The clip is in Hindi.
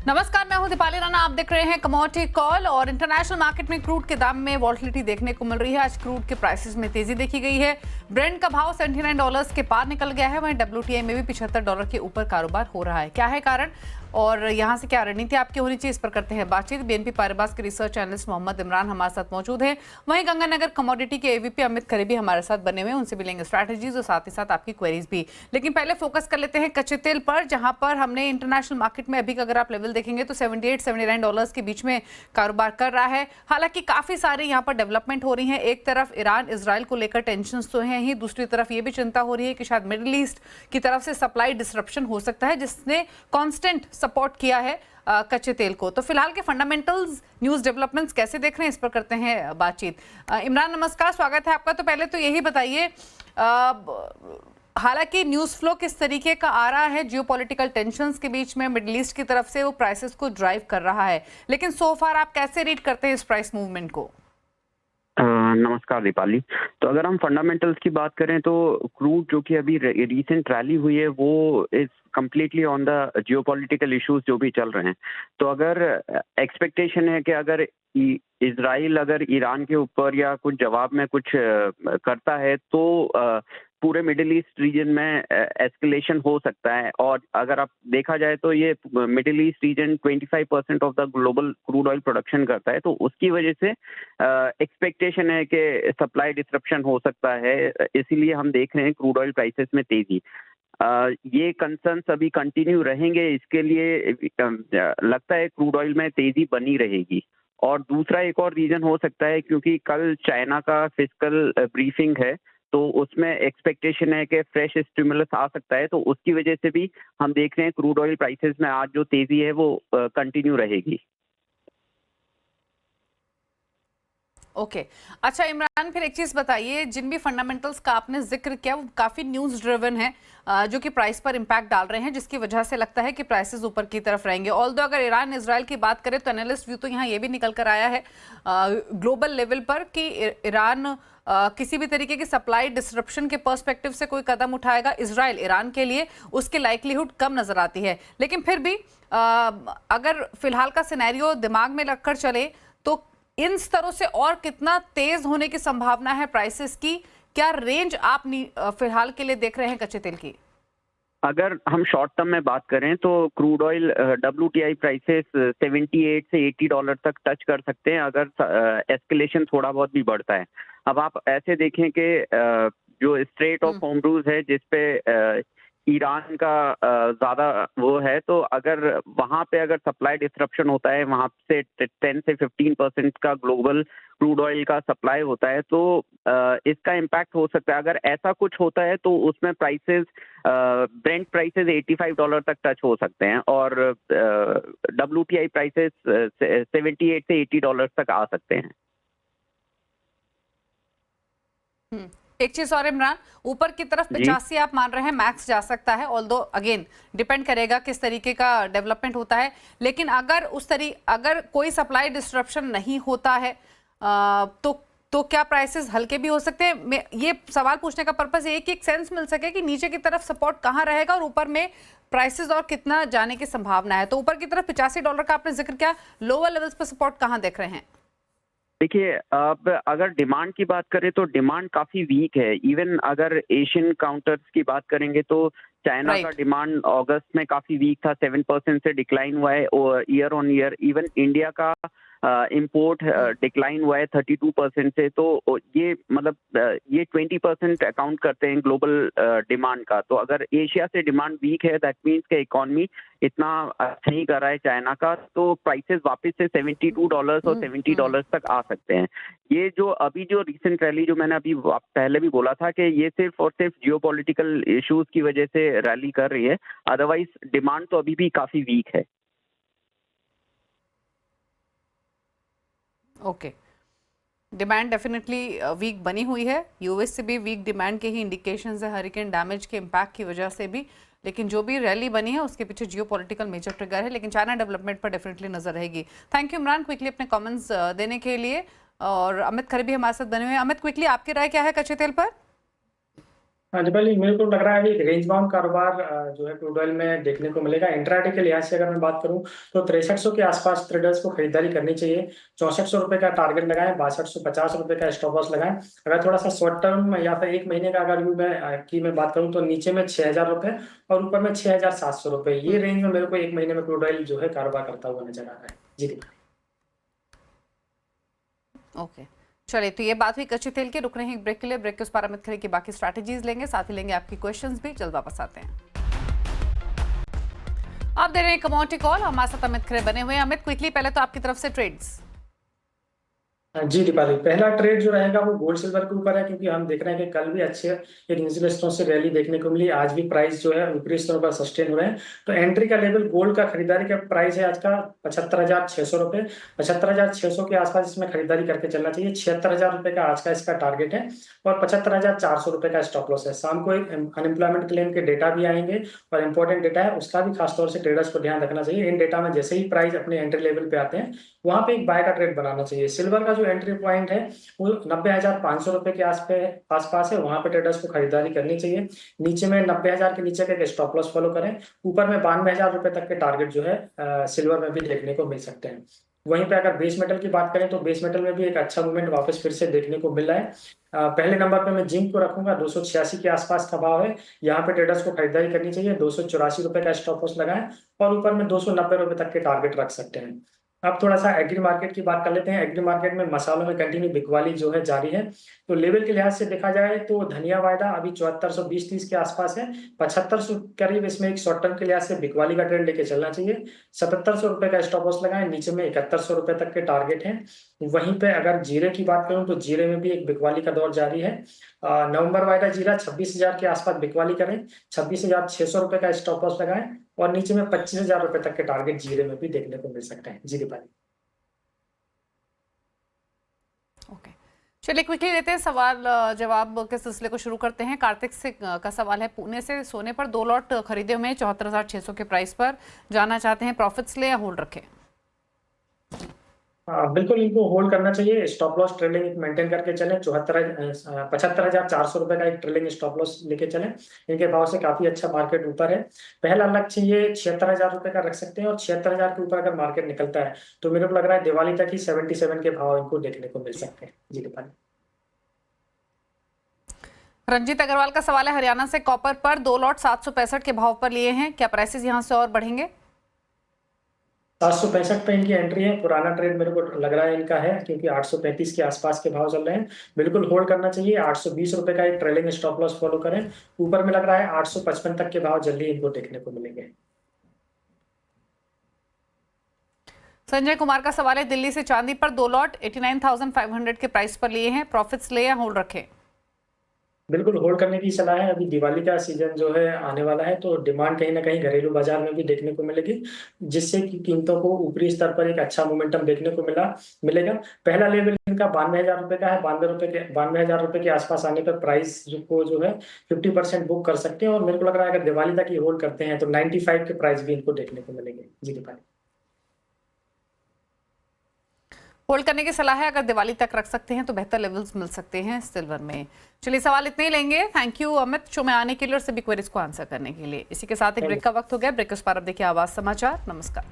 नमस्कार, मैं हूं दीपाली राणा। आप देख रहे हैं कमोडिटी कॉल। और इंटरनेशनल मार्केट में क्रूड के दाम में वॉलेटिलिटी देखने को मिल रही है। आज क्रूड के प्राइसेस में तेजी देखी गई है। ब्रेंट का भाव $79 के पार निकल गया है। वहीं WTI में भी $75 के ऊपर कारोबार हो रहा है। क्या है कारण और यहां से क्या रणनीति आपकी होनी चाहिए, इस पर करते हैं बातचीत। BNP पारिबास के रिसर्च एनालिस्ट मोहम्मद इमरान हमारे साथ मौजूद हैं। वहीं गंगानगर कमोडिटी के AVP अमित खरे भी हमारे साथ बने हुए हैं। उनसे भी लेंगे स्ट्रैटेजीज और साथ ही साथ आपकी क्वेरीज भी। लेकिन पहले फोकस कर लेते हैं कच्चे तेल पर, जहां पर हमने इंटरनेशनल मार्केट में अभी अगर आप लेवल देखेंगे तो $78-79 के बीच में कारोबार कर रहा है। हालांकि काफी सारी यहाँ पर डेवलपमेंट हो रही है। एक तरफ ईरान इजराइल को लेकर टेंशन तो है ही, दूसरी तरफ ये भी चिंता हो रही है कि शायद मिडिल ईस्ट की तरफ से सप्लाई डिसरप्शन हो सकता है, जिसने कांस्टेंट सपोर्ट किया है कच्चे तेल को। तो फिलहाल के फंडामेंटल्स, न्यूज डेवलपमेंट्स कैसे देख रहे हैं, इस पर करते हैं बातचीत। इमरान नमस्कार, स्वागत है आपका। तो पहले तो यही बताइए, हालांकि न्यूज फ्लो किस तरीके का आ रहा है, जियोपॉलिटिकल टेंशंस के बीच में मिडिल ईस्ट की तरफ से वो प्राइसेस को ड्राइव कर रहा है, लेकिन सो फार आप कैसे रीड करते हैं इस प्राइस मूवमेंट को? नमस्कार दीपाली। तो अगर हम फंडामेंटल्स की बात करें तो क्रूड जो कि अभी रिसेंट रैली हुई है वो is completely on the geopolitical issues जो भी चल रहे हैं। तो अगर एक्सपेक्टेशन है कि अगर इजराइल अगर ईरान के ऊपर या कुछ जवाब में कुछ करता है तो पूरे मिडिल ईस्ट रीजन में एस्केलेशन हो सकता है। और अगर आप देखा जाए तो ये middle east region 25% of the global crude oil production करता है। तो उसकी वजह से एक्सपेक्टेशन है कि सप्लाई डिसरप्शन हो सकता है। इसीलिए हम देख रहे हैं क्रूड ऑयल प्राइसेस में तेजी। ये कंसर्न्स अभी कंटिन्यू रहेंगे, इसके लिए लगता है क्रूड ऑयल में तेजी बनी रहेगी। और दूसरा एक और रीजन हो सकता है क्योंकि कल चाइना का फिस्कल ब्रीफिंग है, तो उसमें एक्सपेक्टेशन है कि फ्रेश स्टिमुलस आ सकता है। तो उसकी वजह से भी हम देख रहे हैं क्रूड ऑयल प्राइसेस में आज जो तेजी है वो कंटिन्यू रहेगी। ओके अच्छा इमरान, फिर एक चीज बताइए, जिन भी फंडामेंटल्स का आपने जिक्र किया वो काफी न्यूज ड्रिवन है, जो कि प्राइस पर इंपैक्ट डाल रहे हैं, जिसकी वजह से लगता है कि प्राइसेस ऊपर की तरफ रहेंगे। ऑल्दो अगर ईरान इजराइल की बात करें तो एनालिस्ट व्यू तो यहाँ ये भी निकल कर आया है ग्लोबल लेवल पर कि ईरान किसी भी तरीके की सप्लाई डिसरप्शन के पर्सपेक्टिव से कोई कदम उठाएगा इजराइल ईरान के लिए, उसकी लाइकलीहुड कम नजर आती है। लेकिन फिर भी अगर फिलहाल का सिनेरियो दिमाग में रखकर चले तो इन स्तरों से और कितना तेज होने की संभावना है प्राइसेस की? क्या रेंज आप फिलहाल के लिए देख रहे हैं कच्चे तेल की? अगर हम शॉर्ट टर्म में बात करें तो क्रूड ऑयल WTI प्राइसेस 78 से $80 तक टच कर सकते हैं अगर एस्केलेशन थोड़ा बहुत भी बढ़ता है। अब आप ऐसे देखें कि जो स्ट्रेट ऑफ होर्मुज़ है जिसपे ईरान का ज़्यादा वो है, तो अगर वहाँ पे अगर सप्लाई डिसरप्शन होता है, वहाँ से 10 से 15% का ग्लोबल क्रूड ऑयल का सप्लाई होता है, तो इसका इम्पैक्ट हो सकता है। अगर ऐसा कुछ होता है तो उसमें प्राइसेस ब्रेंट प्राइसेस $85 तक टच हो सकते हैं और WTI प्राइसेस 78 से $80 तक आ सकते हैं। एक चीज और इमरान, ऊपर की तरफ 85 आप मान रहे हैं मैक्स जा सकता है, ऑल्दो अगेन डिपेंड करेगा किस तरीके का डेवलपमेंट होता है। लेकिन अगर अगर कोई सप्लाई डिस्ट्रप्शन नहीं होता है तो क्या प्राइसेस हल्के भी हो सकते हैं? ये सवाल पूछने का पर्पस ये है कि एक सेंस मिल सके कि नीचे की तरफ सपोर्ट कहाँ रहेगा और ऊपर में प्राइसेस और कितना जाने की संभावना है। तो ऊपर की तरफ $85 का आपने जिक्र किया, लोअर लेवल्स पर सपोर्ट कहाँ देख रहे हैं? देखिए, अब अगर डिमांड की बात करें तो डिमांड काफ़ी वीक है। इवन अगर एशियन काउंटर्स की बात करेंगे तो चाइना का डिमांड अगस्त में काफ़ी वीक था, 7% से डिक्लाइन हुआ है year on year. Even India का इंपोर्ट डिक्लाइन हुआ है 32% से। तो ये मतलब ये 20% अकाउंट करते हैं ग्लोबल डिमांड का। तो अगर एशिया से डिमांड वीक है, दैट मीन्स के इकोनॉमी इतना अच्छा नहीं कर रहा है चाइना का, तो प्राइसेस वापस से $72 और $70 तक आ सकते हैं। ये जो अभी जो रिसेंट रैली जो मैंने अभी पहले भी बोला था कि ये सिर्फ और सिर्फ जियोपॉलिटिकल इश्यूज की वजह से रैली कर रही है, अदरवाइज डिमांड तो अभी भी काफ़ी वीक है। ओके, डिमांड डेफिनेटली वीक बनी हुई है। यूएस से भी वीक डिमांड के ही इंडिकेशंस है हरिकेन डैमेज के इम्पैक्ट की वजह से भी। लेकिन जो भी रैली बनी है उसके पीछे जियोपॉलिटिकल मेजर ट्रिगर है, लेकिन चाइना डेवलपमेंट पर डेफिनेटली नजर रहेगी। थैंक यू इमरान क्विकली अपने कमेंट्स देने के लिए। और अमित खरे भी हमारे साथ बने हुए हैं। अमित, क्विकली आपकी राय क्या है कच्चे तेल पर? हाँ दीपाली, मेरे को लग रहा है कि रेंज बाउंड कारोबार जो है क्रूड ऑयल में देखने को मिलेगा। इंट्राडे के लिहाज से अगर मैं बात करूं तो 6300 के आसपास ट्रेडर्स को खरीदारी करनी चाहिए। 6400 रुपए का टारगेट लगाएं, 6250 रुपए का स्टॉप लॉस लगाएं। अगर थोड़ा सा शॉर्ट टर्म या फिर एक महीने का अगर मैं बात करूं तो नीचे में 6000 रुपए और ऊपर में 6700 रुपए, ये रेंज में मेरे को एक महीने में क्रूड ऑयल जो है कारोबार करता हुआ नजर आ रहा है। जी दीपाली। ओके, चलिए, तो ये बात हुई कच्चे तेल की। रुक रहे हैं एक ब्रेक के लिए। ब्रेक के उस पार अमित खरे की बाकी स्ट्रैटेजीज लेंगे, साथ ही लेंगे आपकी क्वेश्चंस भी। जल्द वापस आते हैं। आप दे रहे हैं कमोडिटी कॉल, हमारे साथ अमित खरे बने हुए हैं। अमित, क्विकली पहले तो आपकी तरफ से ट्रेड्स। जी दीपाली, पहला ट्रेड जो रहेगा वो गोल्ड सिल्वर के ऊपर है, क्योंकि हम देख रहे हैं कि कल भी अच्छे एक निचले स्तरों से रैली देखने को मिली। आज भी प्राइस जो है ऊपरी स्तरों पर सस्टेन हो रहे हैं। तो एंट्री का लेवल गोल्ड का खरीदारी का प्राइस है आज का 75,600 रुपए। 75,600 के आसपास इसमें खरीदारी करके चलना चाहिए। 76,000 रुपए का आज का इसका टारगेट है और 75,400 रुपए का स्टॉप लॉस है। शाम को एक अनएम्प्लॉयमेंट क्लेम के डेटा भी आएंगे और इंपॉर्टेंट डेटा है, उसका भी खासतौर से ट्रेडर्स को ध्यान रखना चाहिए। इन डेटा में जैसे ही प्राइस अपने एंट्री लेवल पे आते हैं वहां पे एक बाय का ट्रेड बनाना चाहिए। सिल्वर का जो एंट्री पॉइंट है वो 90,500 रुपए के आसपास है, वहां पे ट्रेडर्स को खरीदारी करनी चाहिए। नीचे में 90,000 के नीचे का स्टॉप लॉस फॉलो करें। ऊपर में 92,000 रुपए तक के टारगेट जो है सिल्वर में भी देखने को मिल सकते हैं। वहीं पे अगर बेस मेटल की बात करें तो बेस मेटल में भी एक अच्छा मूवमेंट वापस फिर से देखने को मिल रहा है। पहले नंबर पे मैं जिंक को रखूंगा, 286 के आसपास का भाव है। यहाँ पे ट्रेडर्स को खरीदारी करनी चाहिए। 284 रुपए का स्टॉप लॉस लगाएं और ऊपर में 290 रुपए तक के टारगेट रख सकते हैं। अब थोड़ा सा एग्री मार्केट की बात कर लेते हैं। एग्री मार्केट में मसालों में कंटिन्यू बिकवाली जो है जारी है। तो लेवल के लिहाज से देखा जाए तो धनिया वायदा अभी 7420-30 के आसपास है। 7500 करीब इसमें एक शॉर्ट टर्म के लिहाज से बिकवाली का ट्रेंड लेके चलना चाहिए। 7700 रुपए का स्टॉप लॉस लगाएं। नीचे में 7100 रुपए तक के टारगेट है। वहीं पे अगर जीरे की बात करूं तो जीरे में भी एक बिकवाली का दौर जारी है। नवंबर वायदा जीरा 26,000 के आसपास बिकवाली करें। 26,600 रुपए का स्टॉप लॉस लगाएं और नीचे में 25,000 रुपए तक के टारगेट जीरे में भी देखने को मिल सकते हैं। जी दीपाली। ओके, चलिए क्विकली लेते हैं सवाल जवाब के सिलसिले को शुरू करते हैं। कार्तिक से का सवाल है पुणे से। सोने पर 2 लॉट खरीदे हुए हैं 74,600 के प्राइस पर, जाना चाहते हैं प्रॉफिट्स ले या होल्ड रखें? बिल्कुल इनको होल्ड करना चाहिए। स्टॉप लॉस ट्रेलिंग मेंटेन करके चलें। 75,400 रुपए का एक ट्रेलिंग स्टॉप लॉस लेके चलें। इनके भाव से काफी अच्छा मार्केट ऊपर है। पहला लक्ष्य ये 76,000 रुपए का रख सकते हैं और 76,000 के ऊपर अगर मार्केट निकलता है तो मेरे को लग रहा है दिवाली तक ही 77 के भाव इनको देखने को मिल सकते हैं। जी दीपाली। रंजीत अग्रवाल का सवाल है हरियाणा से। कॉपर पर 2 लॉट 765 के भाव पर लिए हैं, क्या प्राइसेस यहां से और बढ़ेंगे? 765 पे इनकी एंट्री है। पुराना ट्रेड मेरे को लग रहा है इनका है, क्योंकि 835 के आसपास के भाव चल रहे हैं। बिल्कुल होल्ड करना चाहिए। 820 रुपए का एक ट्रेलिंग स्टॉप लॉस फॉलो करें। ऊपर में लग रहा है 855 तक के भाव जल्दी इनको देखने को मिलेंगे। संजय कुमार का सवाल है दिल्ली से। चांदी पर 2 लॉट 89,500 के प्राइस पर लिए हैं, प्रॉफिट्स ले या होल्ड रखें? बिल्कुल होल्ड करने की सलाह है। अभी दिवाली का सीजन जो है आने वाला है तो डिमांड कहीं ना कहीं घरेलू बाजार में भी देखने को मिलेगी, जिससे कि कीमतों को ऊपरी स्तर पर एक अच्छा मोमेंटम देखने को मिलेगा। पहला लेवल इनका 92,000 रुपए का है। 92,000 रुपए के आसपास आने पर प्राइस को जो है 50% बुक कर सकते हैं और मेरे को लग रहा है अगर दिवाली तक ये होल्ड करते हैं तो 95 के प्राइस भी इनको देखने को मिलेंगे। जी दीपाली। होल्ड करने की सलाह है। अगर दिवाली तक रख सकते हैं तो बेहतर लेवल्स मिल सकते हैं सिल्वर में। चलिए, सवाल इतने ही लेंगे। थैंक यू अमित शो में आने के लिए और सभी क्वेरीज को आंसर करने के लिए। इसी के साथ एक ब्रेक का वक्त हो गया। ब्रेक के उस पार अब देखिए आवाज समाचार। नमस्कार।